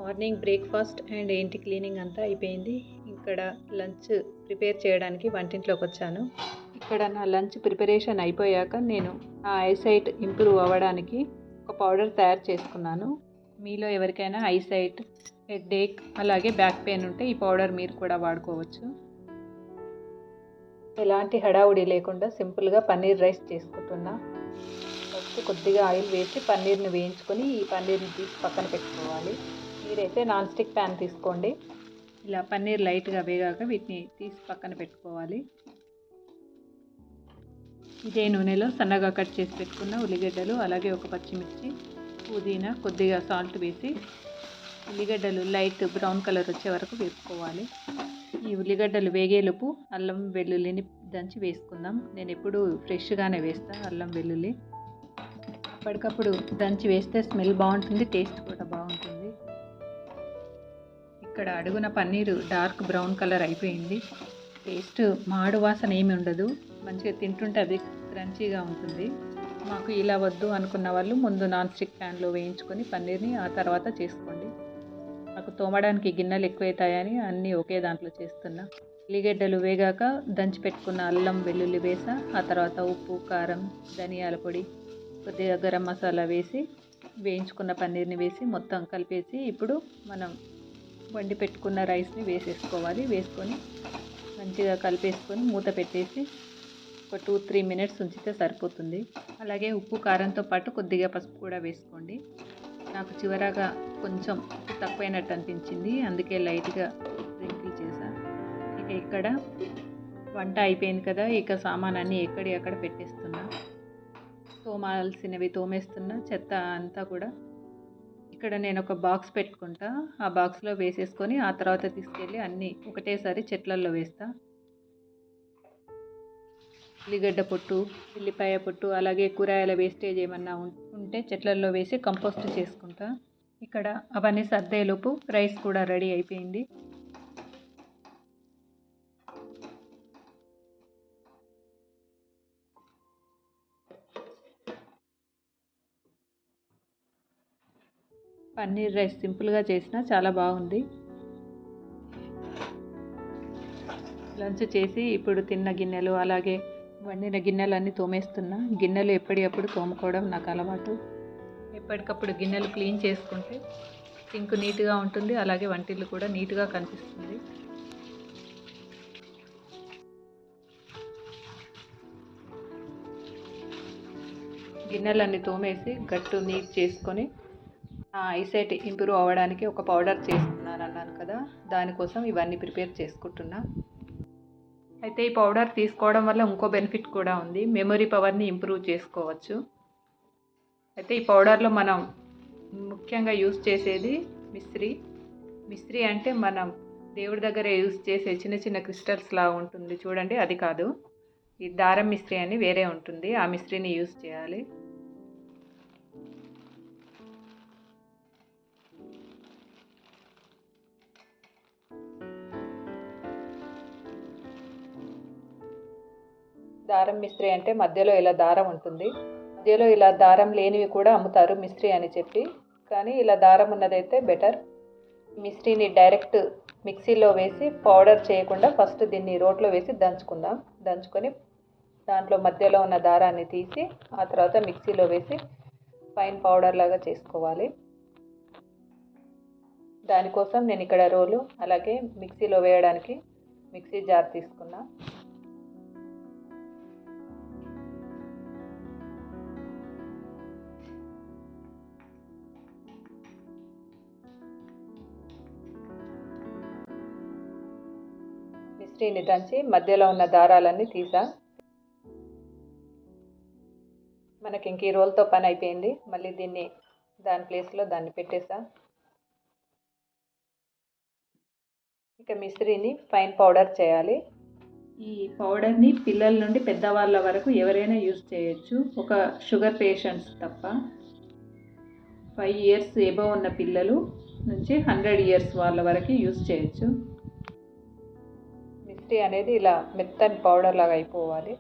Morning breakfast and ఇంటి cleaning అంతా అయిపోయింది. ఇక్కడ లంచ్ ప్రిపేర్ చేయడానికి వంటింట్లోకి వచ్చాను. ఇక్కడ నా లంచ్ ప్రిపరేషన్ అయిపోయాక నేను నా ఐసైట్ ఇంప్రూవ్ అవ్వడానికి ఒక పౌడర్ తయారు చేసుకున్నాను. మీలో ఎవరికైనా ఐసైట్, హెడేక్ అలాగే బ్యాక్ పెయిన్ ఉంటే ఈ పౌడర్ మీరు కూడా వాడుకోవచ్చు. ఎలాంటి హడావుడి లేకుండా సింపుల్గా పన్నీర్ రైస్ చేసుకుంటున్నా. ఫస్ట్ కొద్దిగా ఆయిల్ వేసి పన్నీర్ని వేయించుకొని ఈ పన్నీర్ని తీసి పక్కన పెట్టుకోవాలి. మీరైతే నాన్ స్టిక్ ప్యాన్ తీసుకోండి. ఇలా పన్నీర్ లైట్గా వేగాక వీటిని తీసి పక్కన పెట్టుకోవాలి. ఇదే నూనెలో సన్నగా కట్ చేసి పెట్టుకున్న ఉల్లిగడ్డలు, అలాగే ఒక పచ్చిమిర్చి, పుదీనా, కొద్దిగా సాల్ట్ వేసి ఉల్లిగడ్డలు లైట్ బ్రౌన్ కలర్ వచ్చే వరకు వేసుకోవాలి. ఈ ఉల్లిగడ్డలు వేగేలోపు అల్లం వెల్లుల్లిని దంచి వేసుకుందాం. నేను ఎప్పుడు ఫ్రెష్గానే వేస్తాను అల్లం వెల్లుల్లి. అప్పటికప్పుడు దంచి వేస్తే స్మెల్ బాగుంటుంది, టేస్ట్ కూడా బాగుంటుంది. ఇక్కడ అడుగున పన్నీరు డార్క్ బ్రౌన్ కలర్ అయిపోయింది. టేస్ట్ మాడు వాసన ఏమి ఉండదు, మంచిగా తింటుంటే అది క్రంచీగా ఉంటుంది. మాకు ఇలా వద్దు అనుకున్న వాళ్ళు ముందు నాన్ స్టిక్ ప్యాన్లో వేయించుకొని పన్నీర్ని ఆ తర్వాత చేసుకోండి. నాకు తోమడానికి గిన్నెలు ఎక్కువైతాయని అన్నీ ఒకే దాంట్లో చేస్తున్నా. ఉల్లిగడ్డలు వేగాక దంచి పెట్టుకున్న అల్లం వెల్లుల్లి వేసా. ఆ తర్వాత ఉప్పు, కారం, ధనియాల పొడి, కొద్దిగా గరం మసాలా వేసి వేయించుకున్న పన్నీర్ని వేసి మొత్తం కలిపేసి ఇప్పుడు మనం వండి పెట్టుకున్న రైస్ని వేసేసుకోవాలి. వేసుకొని మంచిగా కలిపేసుకొని మూత పెట్టేసి ఒక 2-3 మినిట్స్ ఉంచితే సరిపోతుంది. అలాగే ఉప్పు, కారంతో పాటు కొద్దిగా పసుపు కూడా వేసుకోండి. నాకు చివరగా కొంచెం ఉప్పు తక్కువైనట్టు అనిపించింది, అందుకే లైట్గా స్ప్రింకిల్ చేశాను. ఇక ఇక్కడ వంట అయిపోయింది కదా, ఇక సామానాన్ని ఎక్కడి అక్కడ పెట్టేస్తున్నా. తోమాల్సినవి తోమేస్తున్నా, చెత్త అంతా కూడా. ఇక్కడ నేను ఒక బాక్స్ పెట్టుకుంటా, ఆ బాక్స్లో వేసేసుకొని ఆ తర్వాత తీసుకెళ్ళి అన్నీ ఒకటేసారి చెట్లల్లో వేస్తా. ఉల్లిగడ్డ పొట్టు, ఉల్లిపాయ పొట్టు, అలాగే కూరగాయల వేస్టేజ్ ఏమన్నా ఉంటే చెట్లల్లో వేసి కంపోస్ట్ చేసుకుంటా. ఇక్కడ అవన్నీ సర్దేలోపు రైస్ కూడా రెడీ అయిపోయింది. పన్నీర్ రైస్ సింపుల్గా చేసినా చాలా బాగుంది. లంచ్ చేసి ఇప్పుడు తిన్న గిన్నెలు, అలాగే వండిన గిన్నెలన్నీ తోమేస్తున్నా. గిన్నెలు ఎప్పటికప్పుడు తోముకోవడం నాకు అలవాటు. ఎప్పటికప్పుడు గిన్నెలు క్లీన్ చేసుకుంటే సింక్ నీట్గా ఉంటుంది, అలాగే వంటిల్లు కూడా నీట్గా కనిపిస్తుంది. గిన్నెలన్నీ తోమేసి గట్టు నీట్ చేసుకొని ఐసైట్ ఇంప్రూవ్ అవ్వడానికి ఒక పౌడర్ చేసుకున్నాను అన్నాను కదా, దానికోసం ఇవన్నీ ప్రిపేర్ చేసుకుంటున్నా. అయితే ఈ పౌడర్ తీసుకోవడం వల్ల ఇంకో బెనిఫిట్ కూడా ఉంది, మెమరీ పవర్ని ఇంప్రూవ్ చేసుకోవచ్చు. అయితే ఈ పౌడర్లో మనం ముఖ్యంగా యూజ్ చేసేది మిశ్రీ అంటే మనం దేవుడి దగ్గర యూజ్ చేసే చిన్న చిన్న క్రిస్టల్స్ లాగా ఉంటుంది చూడండి, అది కాదు. ఈ దారం మిశ్రీ అని వేరే ఉంటుంది, ఆ మిశ్రీని యూజ్ చేయాలి. దారం మిశ్రీ అంటే మధ్యలో ఇలా దారం ఉంటుంది, మధ్యలో ఇలా దారం లేనివి కూడా అమ్ముతారు మిశ్రీ అని చెప్పి, కానీ ఇలా దారం ఉన్నదైతే బెటర్. మిశ్రీని డైరెక్ట్ మిక్సీలో వేసి పౌడర్ చేయకుండా ఫస్ట్ దీన్ని రోట్లో వేసి దంచుకుందాం. దంచుకొని దాంట్లో మధ్యలో ఉన్న దారాన్ని తీసి ఆ తర్వాత మిక్సీలో వేసి ఫైన్ పౌడర్ లాగా చేసుకోవాలి. దానికోసం నేను ఇక్కడ రోలు, అలాగే మిక్సీలో వేయడానికి మిక్సీ జార్ తీసుకున్నా. మిశ్రీని దంచి మధ్యలో ఉన్న దారాలన్నీ తీసా. మనకి ఇంక ఈ రోల్తో పని అయిపోయింది. మళ్ళీ దీన్ని దాని ప్లేస్లో దాన్ని పెట్టేసా. ఇక మిశ్రీని ఫైన్ పౌడర్ చేయాలి. ఈ పౌడర్ని పిల్లల నుండి పెద్దవాళ్ళ వరకు ఎవరైనా యూజ్ చేయొచ్చు, ఒక షుగర్ పేషెంట్స్ తప్ప. 5 ఇయర్స్ ఎబవ్ ఉన్న పిల్లలు నుంచి 100 ఇయర్స్ వాళ్ళ వరకు యూజ్ చేయొచ్చు. మిశ్రీ అనేది ఇలా మెత్తని పౌడర్ లాగా అయిపోవాలి.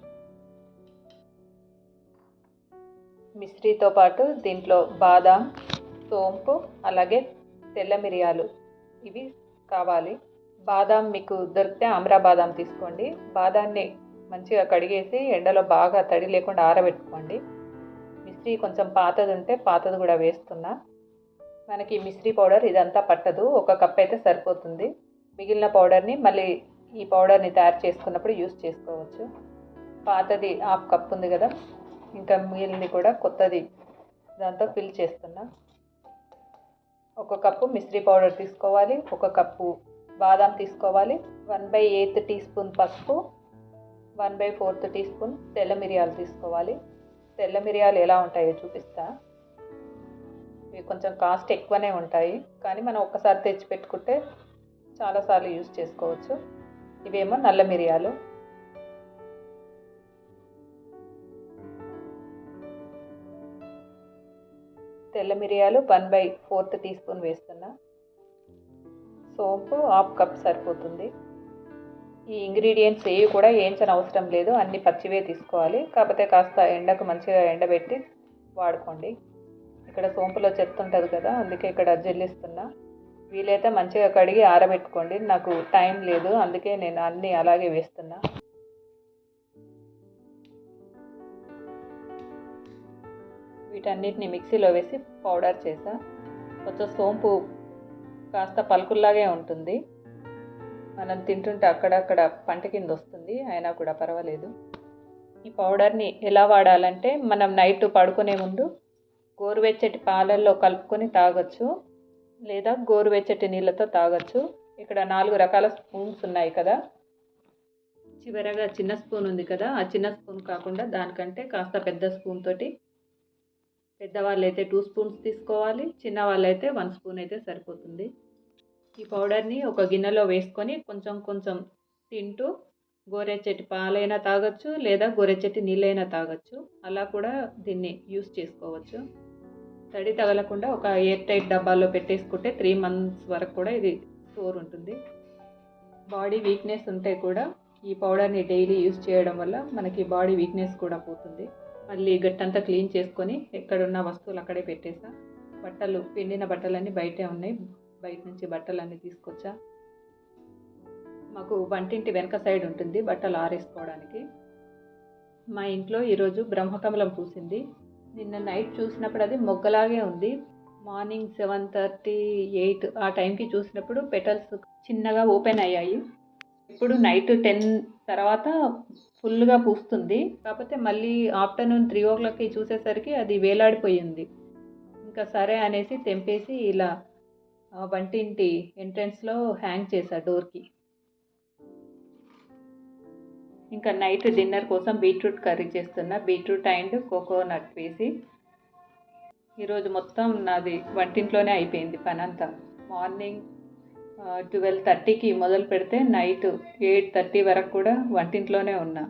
మిశ్రీతో పాటు దీంట్లో బాదాం, సోంపు, అలాగే తెల్ల మిరియాలు ఇవి కావాలి. బాదాం మీకు దొరికితే ఆమ్రా బాదాం తీసుకోండి. బాదాన్ని మంచిగా కడిగేసి ఎండలో బాగా తడి లేకుండా ఆరబెట్టుకోండి. మిశ్రీ కొంచెం పాతది ఉంటే పాతది కూడా వేస్తున్నా. మనకి మిశ్రీ పౌడర్ ఇదంతా పట్టదు, 1 కప్ అయితే సరిపోతుంది. మిగిలిన పౌడర్ని మళ్ళీ ఈ పౌడర్ని తయారు చేసుకున్నప్పుడు యూస్ చేసుకోవచ్చు. పాతది 1/2 కప్ ఉంది కదా, ఇంకా మిగిలింది కూడా కొత్తది దాంతో ఫిల్ చేస్తున్నా. 1 కప్పు మిశ్రీ పౌడర్ తీసుకోవాలి, 1 కప్పు బాదాం తీసుకోవాలి, 1/8 టీ స్పూన్ పసుపు, 1/4 టీ స్పూన్ తెల్ల మిరియాలు తీసుకోవాలి. తెల్ల మిరియాలు ఎలా ఉంటాయో చూపిస్తా. ఇవి కొంచెం కాస్ట్ ఎక్కువనే ఉంటాయి, కానీ మనం ఒక్కసారి తెచ్చి పెట్టుకుంటే చాలాసార్లు యూజ్ చేసుకోవచ్చు. ఇవేమో నల్ల మిరియాలు. తెల్ల మిరియాలు 1/4 టీ స్పూన్ వేస్తున్నా. సోంపు 1/2 కప్ సరిపోతుంది. ఈ ఇంగ్రీడియంట్స్ ఏవి కూడా వేయించని అవసరం లేదు, అన్ని పచ్చివే తీసుకోవాలి. కాకపోతే కాస్త ఎండకు మంచిగా ఎండబెట్టి వాడుకోండి. ఇక్కడ సోంపులో చెత్త ఉంటుంది కదా, అందుకే ఇక్కడ జల్లిస్తున్నా. వీలైతే మంచిగా కడిగి ఆరబెట్టుకోండి. నాకు టైం లేదు, అందుకే నేను అన్నీ అలాగే వేస్తున్నా. వీటన్నిటిని మిక్సీలో వేసి పౌడర్ చేసా. కొంచెం సోంపు కాస్త పలుకుల్లాగే ఉంటుంది, మనం తింటుంటే అక్కడక్కడ పంట కింద వస్తుంది, అయినా కూడా పర్వాలేదు. ఈ పౌడర్ని ఎలా వాడాలంటే, మనం నైట్ పడుకునే ముందు గోరువెచ్చటి పాలల్లో కలుపుకొని తాగొచ్చు, లేదా గోరువెచ్చటి నీళ్ళతో తాగొచ్చు. ఇక్కడ 4 రకాల స్పూన్స్ ఉన్నాయి కదా, చివరగా చిన్న స్పూన్ ఉంది కదా, ఆ చిన్న స్పూన్ కాకుండా దానికంటే కాస్త పెద్ద స్పూన్ తోటి, పెద్దవాళ్ళైతే 2 స్పూన్స్ తీసుకోవాలి, చిన్నవాళ్ళైతే 1 స్పూన్ అయితే సరిపోతుంది. ఈ పౌడర్ని ఒక గిన్నెలో వేసుకొని కొంచెం కొంచెం తింటూ గోరెచ్చటి పాలైనా తాగొచ్చు, లేదా గోరెచ్చటి నీళ్ళైనా తాగొచ్చు. అలా కూడా దీన్ని యూస్ చేసుకోవచ్చు. తడి తగలకుండా ఒక ఎయిర్ టైట్ డబ్బాలో పెట్టేసుకుంటే 3 మంత్స్ వరకు కూడా ఇది స్టోర్ ఉంటుంది. బాడీ వీక్నెస్ ఉంటే కూడా ఈ పౌడర్ని డైలీ యూస్ చేయడం వల్ల మనకి బాడీ వీక్నెస్ కూడా పోతుంది. మళ్ళీ గట్టంతా క్లీన్ చేసుకొని ఎక్కడున్న వస్తువులు అక్కడే పెట్టేసా. బట్టలు పిండిన బట్టలన్నీ బయటే ఉన్నాయి, బయట నుంచి బట్టలన్నీ తీసుకొచ్చా. మాకు వంటింటి వెనక సైడ్ ఉంటుంది బట్టలు ఆరేసుకోవడానికి. మా ఇంట్లో ఈరోజు బ్రహ్మకమలం పూసింది. నిన్న నైట్ చూసినప్పుడు అది మొగ్గలాగే ఉంది. మార్నింగ్ 7:30, 8 ఆ టైంకి చూసినప్పుడు పెటల్స్ చిన్నగా ఓపెన్ అయ్యాయి. ఇప్పుడు నైట్ 10 తర్వాత ఫుల్గా పూస్తుంది. కాకపోతే మళ్ళీ ఆఫ్టర్నూన్ 3 o'clockకి చూసేసరికి అది వేలాడిపోయింది. ఇంకా సరే అనేసి తెంపేసి ఇలా వంటింటి ఎంట్రన్స్లో హ్యాంగ్ చేశా డోర్కి. ఇంకా నైట్ డిన్నర్ కోసం బీట్రూట్ కర్రీ చేస్తున్నా, బీట్రూట్ అండ్ కోకోనట్ వేసి. ఈరోజు మొత్తం నాది వంటింట్లోనే అయిపోయింది పనంతా. మార్నింగ్ 12:30కి మొదలు పెడితే నైట్ 8:30 వరకు కూడా వంటింట్లోనే ఉన్నా.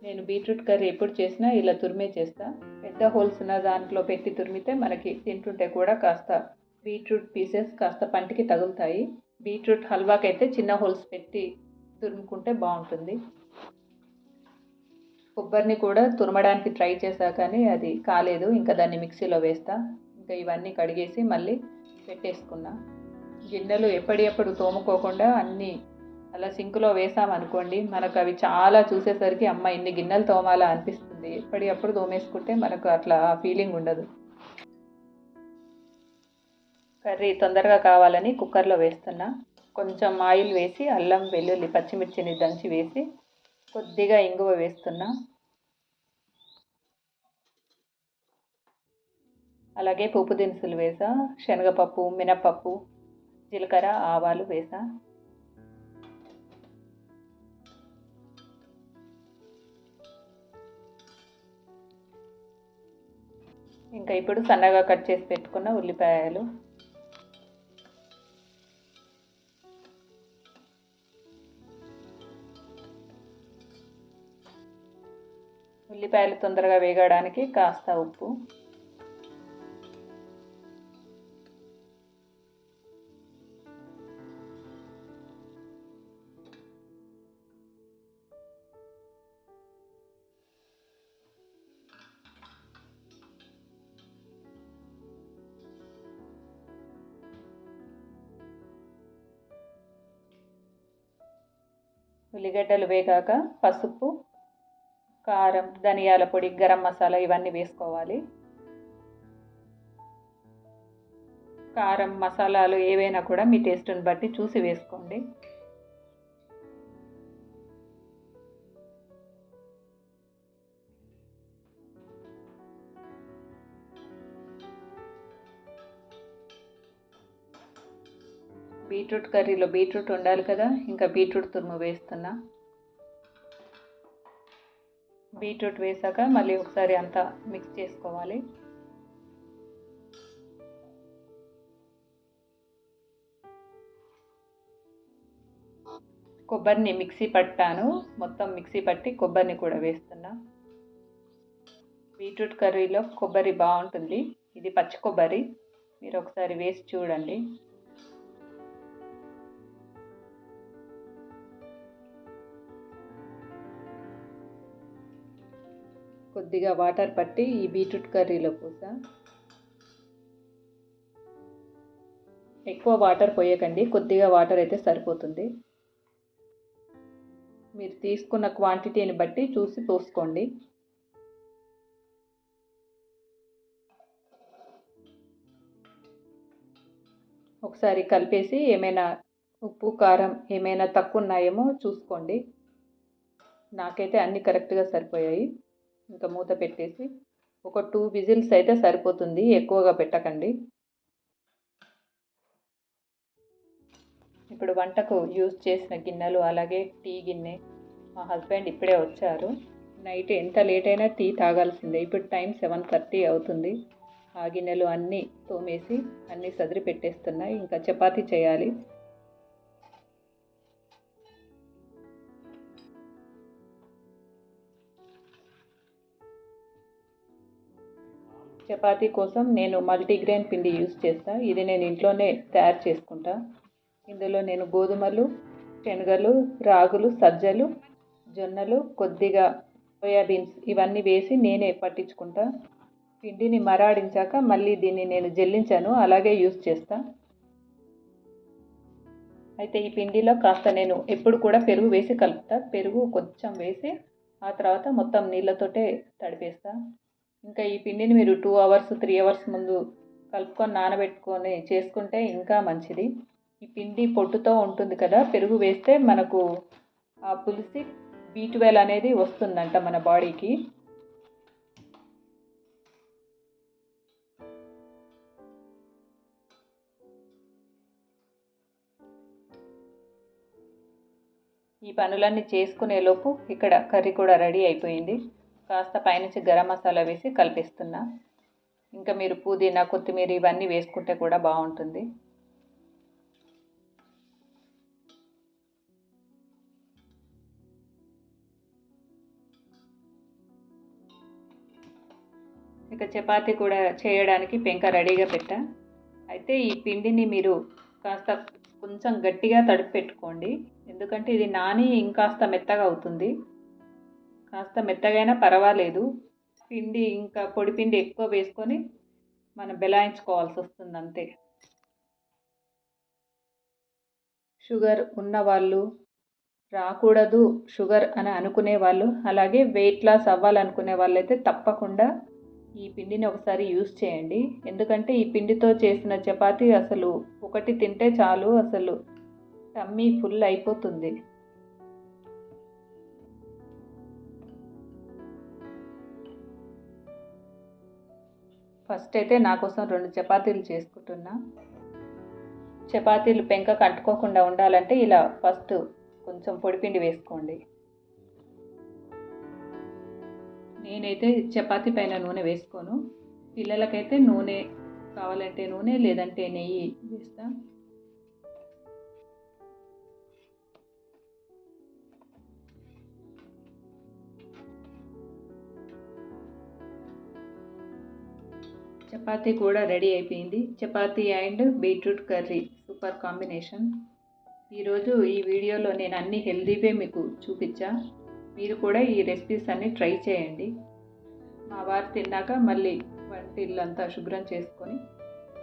నేను బీట్రూట్ కర్రీ ఎప్పుడు చేసినా ఇలా తురిమే చేస్తా. పెద్ద హోల్స్ ఉన్న దాంట్లో పెట్టి తురిమితే మనకి తింటుంటే కూడా కాస్త బీట్రూట్ పీసెస్ కాస్త పంటికి తగులుతాయి. బీట్రూట్ హల్వాకైతే చిన్న హోల్స్ పెట్టి తురుముకుంటే బాగుంటుంది. కొబ్బరిని కూడా తురమడానికి ట్రై చేశా కానీ అది కాలేదు, ఇంకా దాన్ని మిక్సీలో వేస్తా. ఇంకా ఇవన్నీ కడిగేసి మళ్ళీ పెట్టేసుకున్నా. గిన్నెలు ఎప్పటికప్పుడు తోముకోకుండా అన్నీ అలా సింక్లో వేసామనుకోండి, మనకు అవి చాలా చూసేసరికి అమ్మ ఇన్ని గిన్నెలు తోమాలా అనిపిస్తుంది. ఎప్పటికప్పుడు తోమేసుకుంటే మనకు అట్లా ఫీలింగ్ ఉండదు. కర్రీ తొందరగా కావాలని కుక్కర్లో వేస్తున్నా. కొంచెం ఆయిల్ వేసి అల్లం వెల్లుల్లి పచ్చిమిర్చిని దంచి వేసి కొద్దిగా ఇంగువ వేస్తున్నా. అలాగే పోపు దినుసులు వేసా, శనగపప్పు, మినపప్పు, జీలకర్ర, ఆవాలు వేసా. ఇంకా ఇప్పుడు సన్నగా కట్ చేసి పెట్టుకున్న ఉల్లిపాయలు, ఉల్లిపాయలు తొందరగా వేగడానికి కాస్త ఉప్పు, ఉల్లిగడ్డలు వేగాక పసుపు, కారం, ధనియాల పొడి, గరం మసాలా ఇవన్నీ వేసుకోవాలి. కారం, మసాలాలు ఏవైనా కూడా మీ టేస్ట్ని బట్టి చూసి వేసుకోండి. బీట్రూట్ కర్రీలో బీట్రూట్ ఉండాలి కదా, ఇంకా బీట్రూట్ తురుము వేస్తున్నా. బీట్రూట్ వేసాక మళ్ళీ ఒకసారి అంతా మిక్స్ చేసుకోవాలి. కొబ్బరిని మిక్సీ పట్టాను, మొత్తం మిక్సీ పట్టి కొబ్బరిని కూడా వేస్తున్నా. బీట్రూట్ కర్రీలో కొబ్బరి బాగుంటుంది, ఇది పచ్చి కొబ్బరి, మీరు ఒకసారి వేసి చూడండి. కొద్దిగా వాటర్ పట్టి ఈ బీట్రూట్ కర్రీలో పోసా. ఎక్కువ వాటర్ పోయకండి, కొద్దిగా వాటర్ అయితే సరిపోతుంది. మీరు తీసుకున్న క్వాంటిటీని బట్టి చూసి పోసుకోండి. ఒకసారి కలిపేసి ఏమైనా ఉప్పు, కారం ఏమైనా తక్కువ ఉన్నాయేమో చూసుకోండి. నాకైతే అన్నీ కరెక్ట్గా సరిపోయాయి. ఇంకా మూత పెట్టేసి ఒక 2 విజిల్స్ అయితే సరిపోతుంది, ఎక్కువగా పెట్టకండి. ఇప్పుడు వంటకు యూజ్ చేసిన గిన్నెలు, అలాగే టీ గిన్నె, మా హస్బెండ్ ఇప్పుడే వచ్చారు. నైట్ ఎంత లేట్ అయినా టీ తాగాల్సిందే. ఇప్పుడు టైం 7:30 అవుతుంది. ఆ గిన్నెలు అన్నీ తోమేసి అన్నీ సదిరి పెట్టేస్తున్నాయి. ఇంకా చపాతీ చేయాలి. చపాతీ కోసం నేను మల్టీగ్రెయిన్ పిండి యూజ్ చేస్తాను. ఇది నేను ఇంట్లోనే తయారు చేసుకుంటా. ఇందులో నేను గోధుమలు, శనగలు, రాగులు, సజ్జలు, జొన్నలు, కొద్దిగా సోయాబీన్స్ ఇవన్నీ వేసి నేనే పట్టించుకుంటా. పిండిని మరాడించాక మళ్ళీ దీన్ని నేను జల్లించాను, అలాగే యూజ్ చేస్తా. అయితే ఈ పిండిలో కాస్త నేను ఎప్పుడు కూడా పెరుగు వేసి కలుపుతా. పెరుగు కొంచెం వేసి ఆ తర్వాత మొత్తం నీళ్ళతోటే తడిపేస్తా. ఇంకా ఈ పిండిని మీరు 2 అవర్స్ 3 అవర్స్ ముందు కలుపుకొని నానబెట్టుకొని చేసుకుంటే ఇంకా మంచిది. ఈ పిండి పొట్టుతో ఉంటుంది కదా, పెరుగు వేస్తే మనకు ఆ పులిసి B12 అనేది వస్తుందంట మన బాడీకి. ఈ పనులన్నీ చేసుకునేలోపు ఇక్కడ కర్రీ కూడా రెడీ అయిపోయింది. కాస్త పైనుంచి గరం మసాలా వేసి కలిపిస్తున్నా. ఇంకా మీరు పుదీనా, కొత్తిమీర ఇవన్నీ వేసుకుంటే కూడా బాగుంటుంది. ఇక చపాతీ కూడా చేయడానికి పెంక రెడీగా పెట్టా. అయితే ఈ పిండిని మీరు కాస్త కొంచెం గట్టిగా తడిపి పెట్టుకోండి, ఎందుకంటే ఇది నాని ఇంకాస్త మెత్తగా అవుతుంది. కాస్త మెత్తగైనా పర్వాలేదు, పిండి ఇంకా పొడి పిండి ఎక్కువ వేసుకొని మనం బెలాయించుకోవాల్సి వస్తుంది అంతే. షుగర్ ఉన్నవాళ్ళు, రాకూడదు షుగర్ అని అనుకునే వాళ్ళు, అలాగే వెయిట్ లాస్ అవ్వాలనుకునే వాళ్ళైతే తప్పకుండా ఈ పిండిని ఒకసారి యూజ్ చేయండి. ఎందుకంటే ఈ పిండితో చేసిన చపాతీ అసలు ఒకటి తింటే చాలు, అసలు టమ్మీ ఫుల్ అయిపోతుంది. ఫస్ట్ అయితే నా కోసం 2 చపాతీలు చేసుకుంటున్నా. చపాతీలు పెంకకు అంటుకోకుండా ఉండాలంటే ఇలా ఫస్ట్ కొంచెం పొడిపిండి వేసుకోండి. నేనైతే చపాతీ పైన నూనె వేసుకోను, పిల్లలకైతే నూనె కావాలంటే నూనె, లేదంటే నెయ్యి వేస్తా. చపాతీ కూడా రెడీ అయిపోయింది. Chapati and beetroot curry super combination. ఈరోజు ఈ వీడియోలో నేను అన్ని హెల్దీవే మీకు చూపించా. మీరు కూడా ఈ రెసిపీస్ అన్నీ ట్రై చేయండి. మా వారు తిన్నాక మళ్ళీ వంటిల్లంతా శుభ్రం చేసుకొని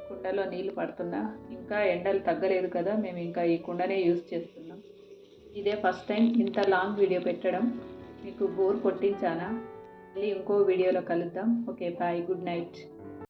కుండలో నీళ్ళు పడుతున్నా. ఇంకా ఎండలు తగ్గలేదు కదా, మేము ఇంకా ఈ కుండనే యూజ్ చేస్తున్నాం. ఇదే ఫస్ట్ టైం ఇంత లాంగ్ వీడియో పెట్టడం. మీకు బోర్ కొట్టించానా? మళ్ళీ ఇంకో వీడియోలో కలుద్దాం. Okay bye, good night.